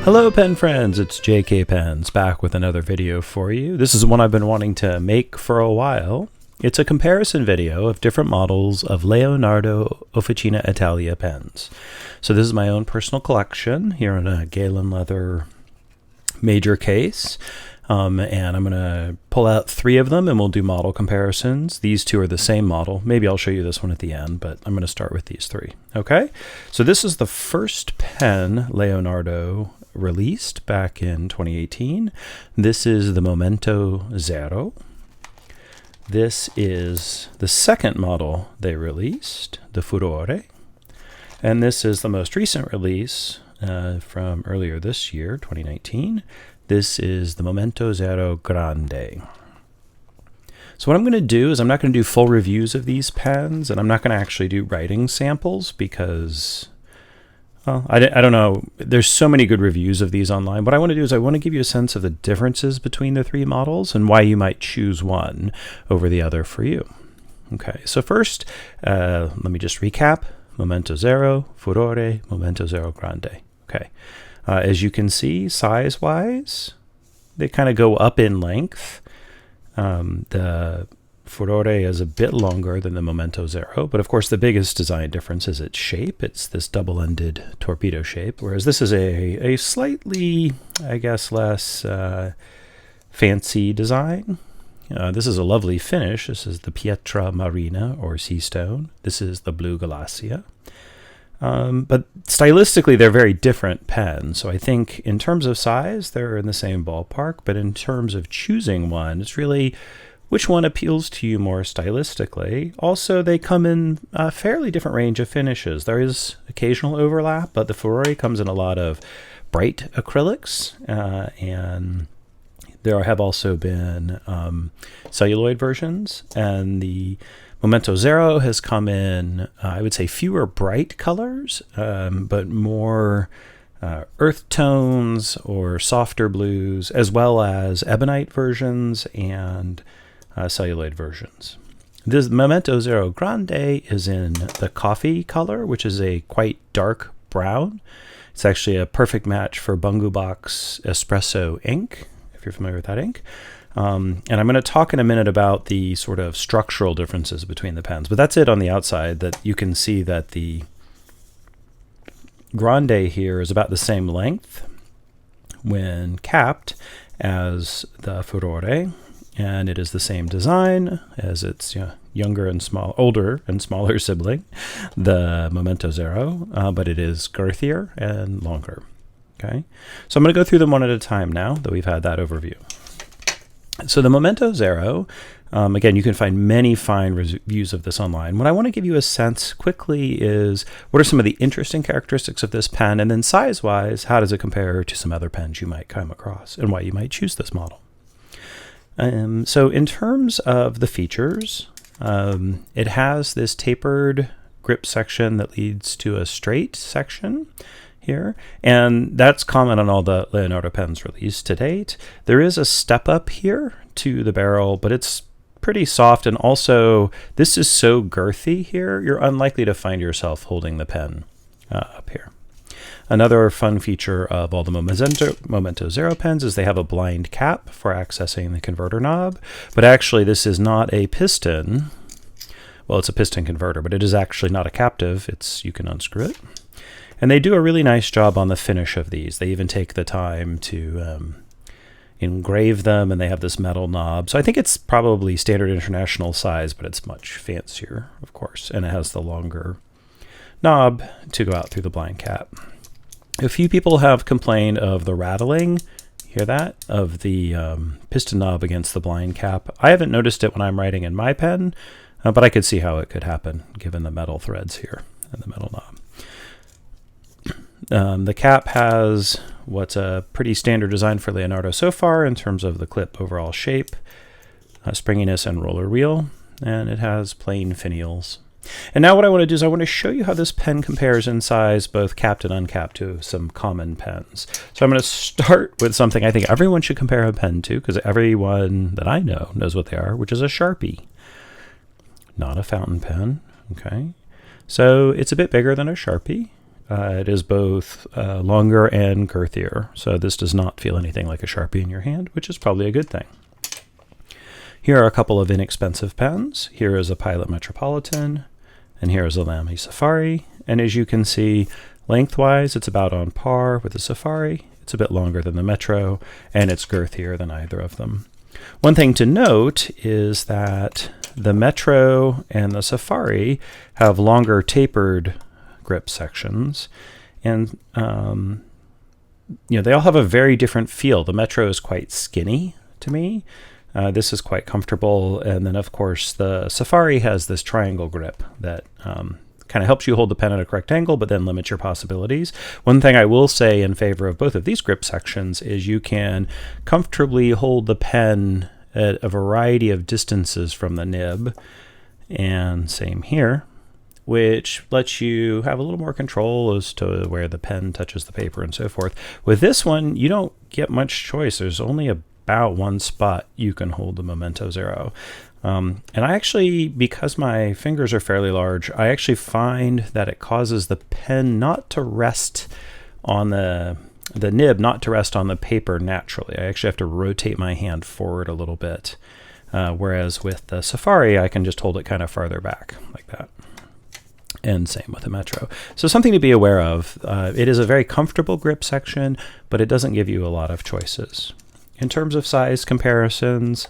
Hello pen friends, it's JK Pens back with another video for you. This is one I've been wanting to make for a while. It's a comparison video of different models of Leonardo Officina Italiana pens. So this is my own personal collection here in a Galen leather major case. And I'm going to pull out 3 of them and we'll do model comparisons. These 2 are the same model. Maybe I'll show you this one at the end, but I'm going to start with these 3. Okay, so this is the first pen Leonardo released back in 2018. This is the Momento Zero. This is the second model they released, the Furore. And this is the most recent release from earlier this year, 2019. This is the Momento Zero Grande. So what I'm going to do is I'm not going to do full reviews of these pens, and I'm not going to actually do writing samples because, well, I don't know. There's so many good reviews of these online. What I want to do is I want to give you a sense of the differences between the 3 models and why you might choose one over the other for you. Okay, so first, let me just recap. Momento Zero, Furore, Momento Zero Grande. Okay. As you can see, size-wise, they kind of go up in length. The Furore is a bit longer than the Momento Zero, but of course the biggest design difference is its shape. It's this double-ended torpedo shape, whereas this is a slightly, I guess, less fancy design. This is a lovely finish. This is the Pietra Marina, or sea stone. This is the Blue Galassia. But stylistically, they're very different pens. So I think in terms of size, they're in the same ballpark. But in terms of choosing one, it's really which one appeals to you more stylistically. Also, they come in a fairly different range of finishes. There is occasional overlap, but the Furore comes in a lot of bright acrylics. And there have also been celluloid versions. And the Momento Zero has come in, I would say, fewer bright colors, but more earth tones or softer blues, as well as ebonite versions and celluloid versions. This Momento Zero Grande is in the coffee color, which is a quite dark brown. It's actually a perfect match for Bungu Box Espresso ink, if you're familiar with that ink. And I'm going to talk in a minute about the sort of structural differences between the pens, but that's it on the outside. That you can see that the Grande here is about the same length when capped as the Furore, and it is the same design as its older and smaller sibling, the Momento Zero, but it is girthier and longer. Okay, so I'm going to go through them one at a time now that we've had that overview. So the Momento Zero, again, you can find many fine reviews of this online. What I want to give you a sense quickly is what are some of the interesting characteristics of this pen, and then size-wise, how does it compare to some other pens you might come across, and why you might choose this model. So in terms of the features, it has this tapered grip section that leads to a straight section here, and that's common on all the Leonardo pens released to date. There is a step up here to the barrel, but it's pretty soft, and also this is so girthy here, you're unlikely to find yourself holding the pen up here. Another fun feature of all the Momento Zero pens is they have a blind cap for accessing the converter knob, but actually this is not a piston. Well, it's a piston converter, but it is actually not a captive. You can unscrew it. And they do a really nice job on the finish of these. They even take the time to engrave them, and they have this metal knob. So I think it's probably standard international size, but it's much fancier, of course. And it has the longer knob to go out through the blind cap. A few people have complained of the rattling, hear that, of the piston knob against the blind cap. I haven't noticed it when I'm writing in my pen, but I could see how it could happen given the metal threads here and the metal knob. The cap has what's a pretty standard design for Leonardo so far in terms of the clip overall shape, springiness, and roller wheel, and it has plain finials. And now what I want to do is I want to show you how this pen compares in size, both capped and uncapped, to some common pens. So I'm going to start with something I think everyone should compare a pen to, because everyone that I know knows what they are, which is a Sharpie. Not a fountain pen, okay? So it's a bit bigger than a Sharpie. It is both longer and girthier, so this does not feel anything like a Sharpie in your hand, which is probably a good thing. Here are a couple of inexpensive pens. Here is a Pilot Metropolitan, and here is a Lamy Safari. And as you can see, lengthwise, it's about on par with the Safari. It's a bit longer than the Metro, and it's girthier than either of them. One thing to note is that the Metro and the Safari have longer tapered grip sections, and they all have a very different feel. The Metro is quite skinny to me. This is quite comfortable, and then of course the Safari has this triangle grip that kind of helps you hold the pen at a correct angle, but then limits your possibilities. One thing I will say in favor of both of these grip sections is you can comfortably hold the pen at a variety of distances from the nib, and same here, which lets you have a little more control as to where the pen touches the paper and so forth. With this one, you don't get much choice. There's only about one spot you can hold the Momento Zero. And I actually, because my fingers are fairly large, I actually find that it causes the pen not to rest on the nib, not to rest on the paper naturally. I actually have to rotate my hand forward a little bit. Whereas with the Safari, I can just hold it kind of farther back like that. And same with the Metro. So something to be aware of. It is a very comfortable grip section, but it doesn't give you a lot of choices. In terms of size comparisons,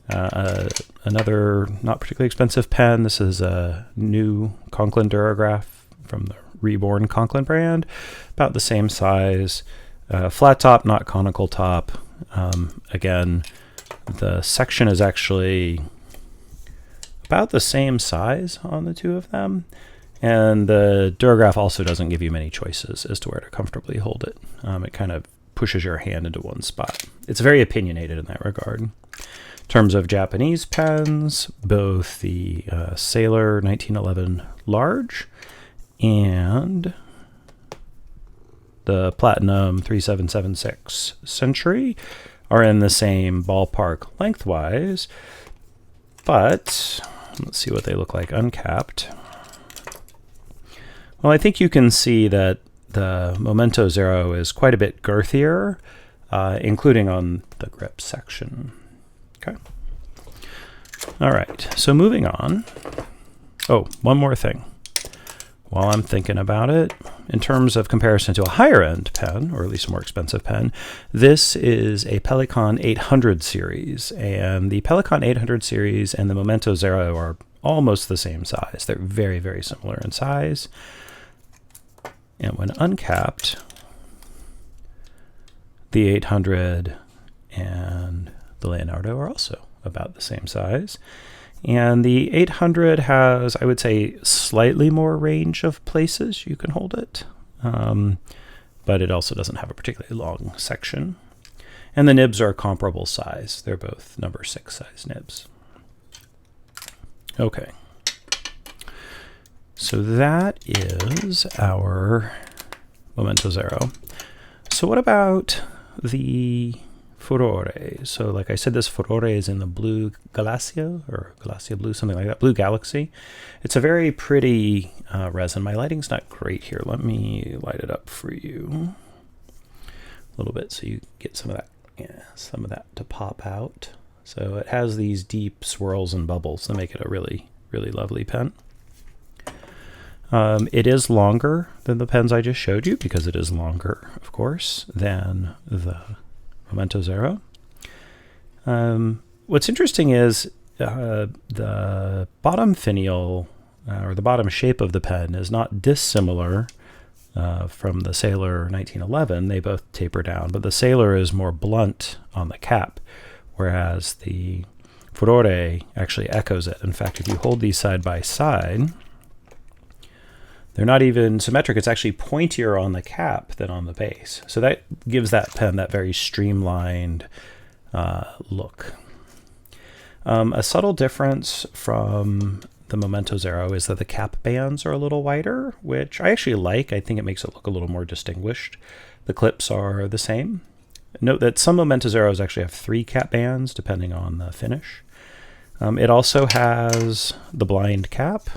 another not particularly expensive pen. This is a new Conklin Durograph from the Reborn Conklin brand, about the same size. Flat top, not conical top. Again, the section is actually about the same size on the two of them. And the Durograph also doesn't give you many choices as to where to comfortably hold it. It kind of pushes your hand into one spot. It's very opinionated in that regard. In terms of Japanese pens, both the Sailor 1911 Large and the Platinum 3776 Century are in the same ballpark lengthwise, but let's see what they look like uncapped. Well, I think you can see that the Momento Zero is quite a bit girthier, including on the grip section. Okay. All right, so moving on. Oh, one more thing. While I'm thinking about it, in terms of comparison to a higher end pen, or at least a more expensive pen, this is a Pelikan 800 series, and the Pelikan 800 series and the Momento Zero are almost the same size. They're very, very similar in size. And when uncapped, the 800 and the Leonardo are also about the same size. And the 800 has, I would say, slightly more range of places you can hold it, but it also doesn't have a particularly long section. And the nibs are comparable size. They're both number 6 size nibs. Okay. So that is our Momento Zero. So what about the Furore? So like I said, this Furore is in the blue Galaxia, or Galaxia blue, something like that, blue Galaxy. It's a very pretty resin. My lighting's not great here. Let me light it up for you a little bit so you get some of that, to pop out. So it has these deep swirls and bubbles that make it a really, really lovely pen. It is longer than the pens I just showed you, because it is longer, of course, than the Momento Zero. What's interesting is the bottom finial, or the bottom shape of the pen, is not dissimilar from the Sailor 1911. They both taper down, but the Sailor is more blunt on the cap, whereas the Furore actually echoes it. In fact, if you hold these side by side, they're not even symmetric. It's actually pointier on the cap than on the base. So that gives that pen that very streamlined look. A subtle difference from the Momento Zero is that the cap bands are a little wider, which I actually like. I think it makes it look a little more distinguished. The clips are the same. Note that some Momento Zeros actually have 3 cap bands, depending on the finish. It also has the blind cap.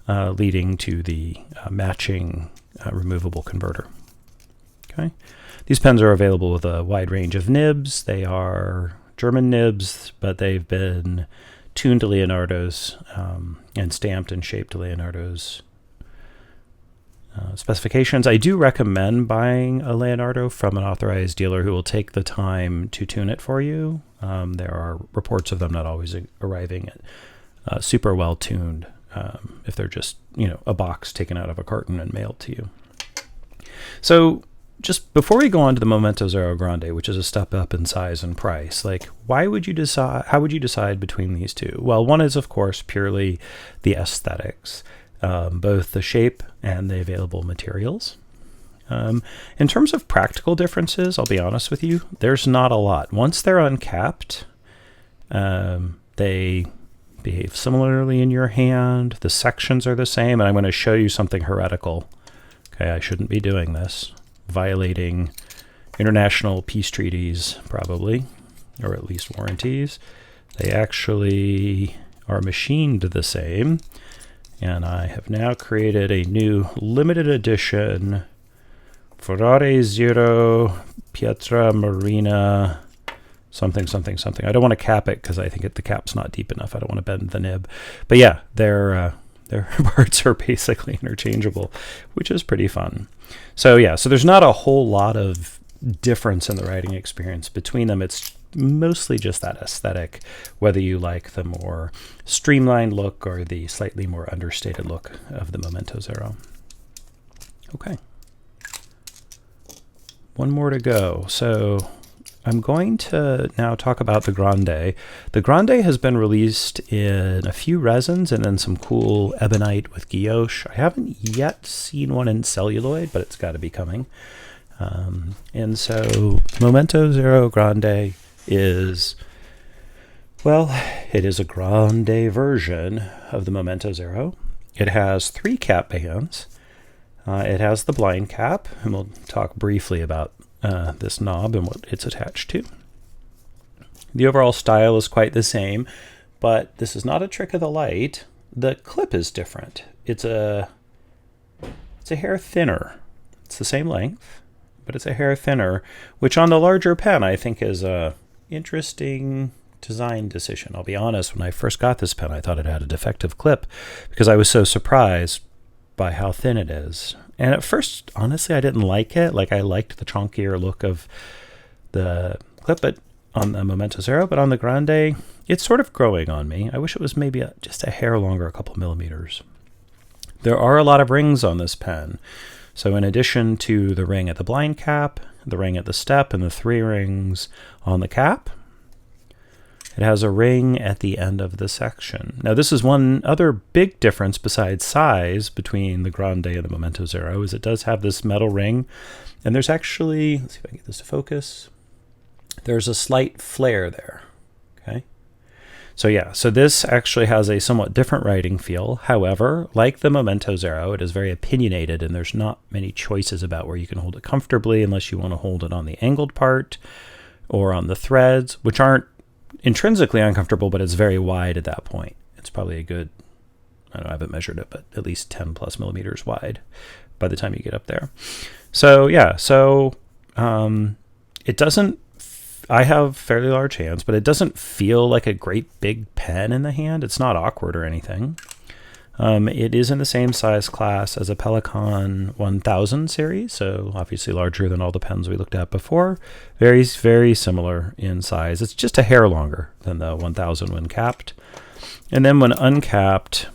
leading to the matching removable converter. Okay, these pens are available with a wide range of nibs. They are German nibs, but they've been tuned to Leonardo's and stamped and shaped to Leonardo's specifications. I do recommend buying a Leonardo from an authorized dealer who will take the time to tune it for you. There are reports of them not always arriving at super well tuned if they're just, a box taken out of a carton and mailed to you. So just before we go on to the Momento Zero Grande, which is a step up in size and price, how would you decide between these two? Well, one is, of course, purely the aesthetics, both the shape and the available materials. In terms of practical differences, I'll be honest with you, there's not a lot. Once they're uncapped, they behave similarly in your hand. The sections are the same, and I'm going to show you something heretical. Okay, I shouldn't be doing this. Violating international peace treaties, probably, or at least warranties. They actually are machined the same, and I have now created a new limited edition Furore Zero Pietra Marina something. I don't want to cap it because I think the cap's not deep enough. I don't want to bend the nib. But yeah, their parts are basically interchangeable, which is pretty fun. So yeah, so there's not a whole lot of difference in the writing experience between them. It's mostly just that aesthetic, whether you like the more streamlined look or the slightly more understated look of the Momento Zero. Okay. One more to go. So I'm going to now talk about the Grande. The Grande has been released in a few resins and then some cool ebonite with guilloche. I haven't yet seen one in celluloid, but it's got to be coming. And so Momento Zero Grande is, well, it is a Grande version of the Momento Zero. It has 3 cap bands. It has the blind cap, and we'll talk briefly about this knob and what it's attached to. The overall style is quite the same, but this is not a trick of the light. The clip is different. It's a hair thinner. It's the same length, but it's a hair thinner, which on the larger pen I think is a interesting design decision. I'll be honest, when I first got this pen, I thought it had a defective clip because I was so surprised by how thin it is. And at first, honestly, I didn't like it. I liked the chunkier look of the clip on the Momento Zero, but on the Grande, it's sort of growing on me. I wish it was maybe just a hair longer, a couple millimeters. There are a lot of rings on this pen. So in addition to the ring at the blind cap, the ring at the step, and the 3 rings on the cap, it has a ring at the end of the section. Now, this is one other big difference besides size between the Grande and the Momento Zero, is it does have this metal ring. And there's actually, let's see if I can get this to focus. There's a slight flare there, okay? So yeah, so this actually has a somewhat different writing feel. However, like the Momento Zero, it is very opinionated, and there's not many choices about where you can hold it comfortably unless you want to hold it on the angled part or on the threads, which aren't intrinsically uncomfortable, but it's very wide at that point. It's probably a good, I haven't measured it, but at least 10 plus millimeters wide by the time you get up there. So yeah, it doesn't, I have fairly large hands, but it doesn't feel like a great big pen in the hand. It's not awkward or anything. It is in the same size class as a Pelikan 1000 series, so obviously larger than all the pens we looked at before. Very, very similar in size. It's just a hair longer than the 1000 when capped. And then when uncapped,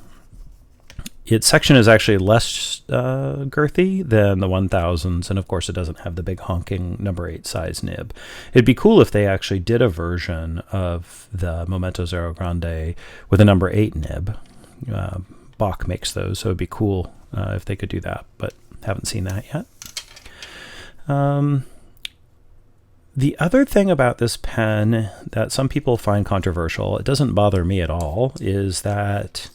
its section is actually less girthy than the 1000s, and of course it doesn't have the big honking number 8 size nib. It'd be cool if they actually did a version of the Momento Zero Grande with a number 8 nib. Bach makes those, so it'd be cool if they could do that, but haven't seen that yet. The other thing about this pen that some people find controversial, it doesn't bother me at all, is that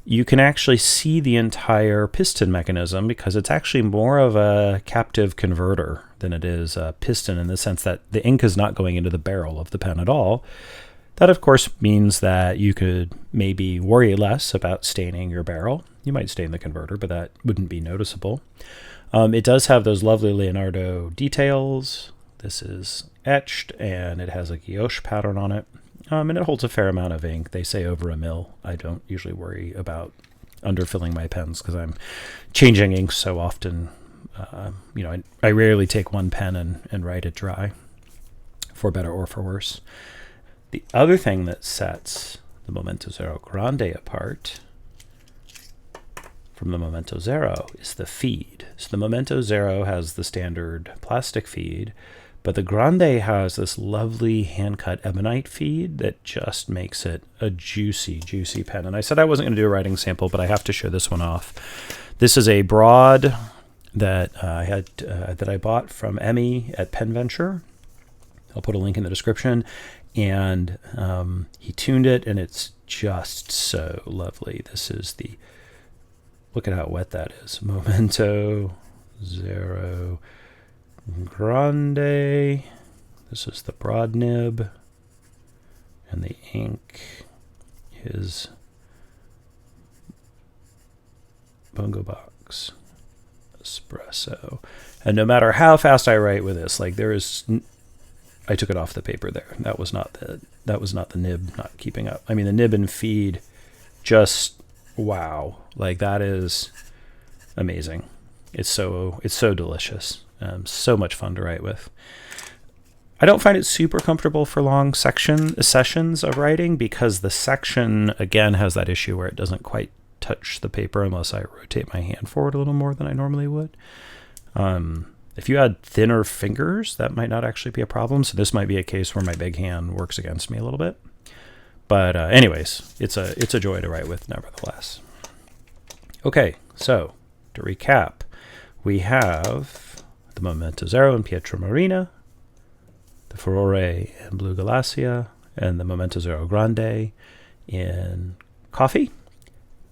you can actually see the entire piston mechanism because it's actually more of a captive converter than it is a piston, in the sense that the ink is not going into the barrel of the pen at all. That, of course, means that you could maybe worry less about staining your barrel. You might stain the converter, but that wouldn't be noticeable. It does have those lovely Leonardo details. This is etched, and it has a guilloche pattern on it. And it holds a fair amount of ink. They say over 1 mil. I don't usually worry about underfilling my pens because I'm changing ink so often. I rarely take one pen and write it dry, for better or for worse. The other thing that sets the Momento Zero Grande apart from the Momento Zero is the feed. So the Momento Zero has the standard plastic feed, but the Grande has this lovely hand-cut ebonite feed that just makes it a juicy, juicy pen. And I said I wasn't going to do a writing sample, but I have to show this one off. This is a broad that I bought from Emmy at Pen Venture. I'll put a link in the description. And he tuned it, and it's just so lovely. This is look at how wet that is. Momento Zero Grande. This is the broad nib, and the ink is Bongo Box Espresso. And no matter how fast I write with this, like I took it off the paper there. That was not the nib not keeping up. I mean, the nib and feed, just wow. Like, that is amazing. It's so delicious. So much fun to write with. I don't find it super comfortable for long sessions of writing because the section, again, has that issue where it doesn't quite touch the paper unless I rotate my hand forward a little more than I normally would. If you had thinner fingers, that might not actually be a problem. So this might be a case where my big hand works against me a little bit. But anyways, it's a joy to write with nevertheless. Okay, so to recap, we have the Momento Zero in Pietra Marina, the Furore in Blue Galassia, and the Momento Zero Grande in Coffee.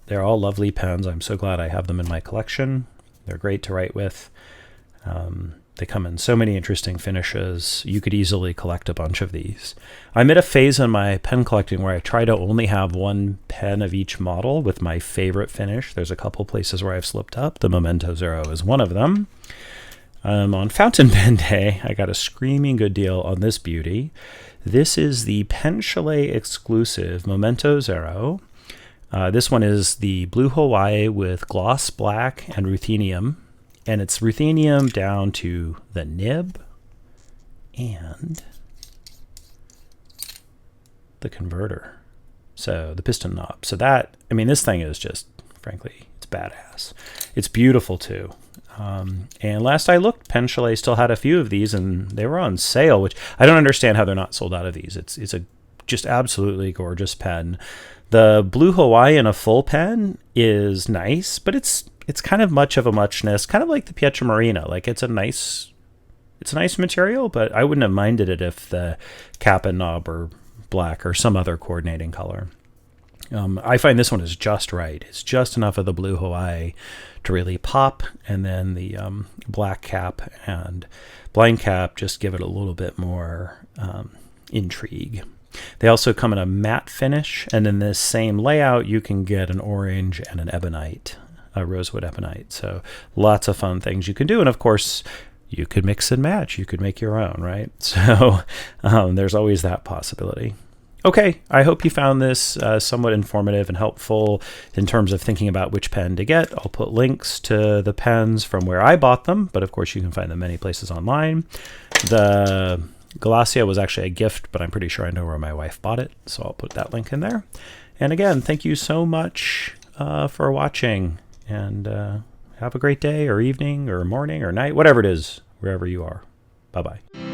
They're all lovely pens. I'm so glad I have them in my collection. They're great to write with. They come in so many interesting finishes. You could easily collect a bunch of these. I'm at a phase in my pen collecting where I try to only have one pen of each model with my favorite finish. There's a couple places where I've slipped up. The Momento Zero is one of them. On Fountain Pen Day, I got a screaming good deal on this beauty. This is the Pen Chalet exclusive Momento Zero. This one is the Blue Hawaii with gloss black and ruthenium. And it's ruthenium down to the nib and the converter. So the piston knob. So that, I mean, this thing is just, frankly, it's badass. It's beautiful too. And last I looked, Pen Chalet still had a few of these and they were on sale, which I don't understand how they're not sold out of these. It's a just absolutely gorgeous pen. The Blue Hawaii in a full pen is nice, but it's kind of much of a muchness, kind of like the Pietra Marina. Like it's a nice material, but I wouldn't have minded it if the cap and knob were black or some other coordinating color. I find this one is just right. It's just enough of the Blue Hawaii to really pop, and then the black cap and blind cap just give it a little bit more intrigue. They also come in a matte finish, and in this same layout, you can get an orange and an ebonite. A rosewood ebonite. So lots of fun things you can do. And of course, you could mix and match. You could make your own, right? So there's always that possibility. Okay, I hope you found this somewhat informative and helpful in terms of thinking about which pen to get. I'll put links to the pens from where I bought them, but of course you can find them many places online. The Galassia was actually a gift, but I'm pretty sure I know where my wife bought it, so I'll put that link in there. And again, thank you so much for watching. And have a great day or evening or morning or night, whatever it is, wherever you are. Bye-bye.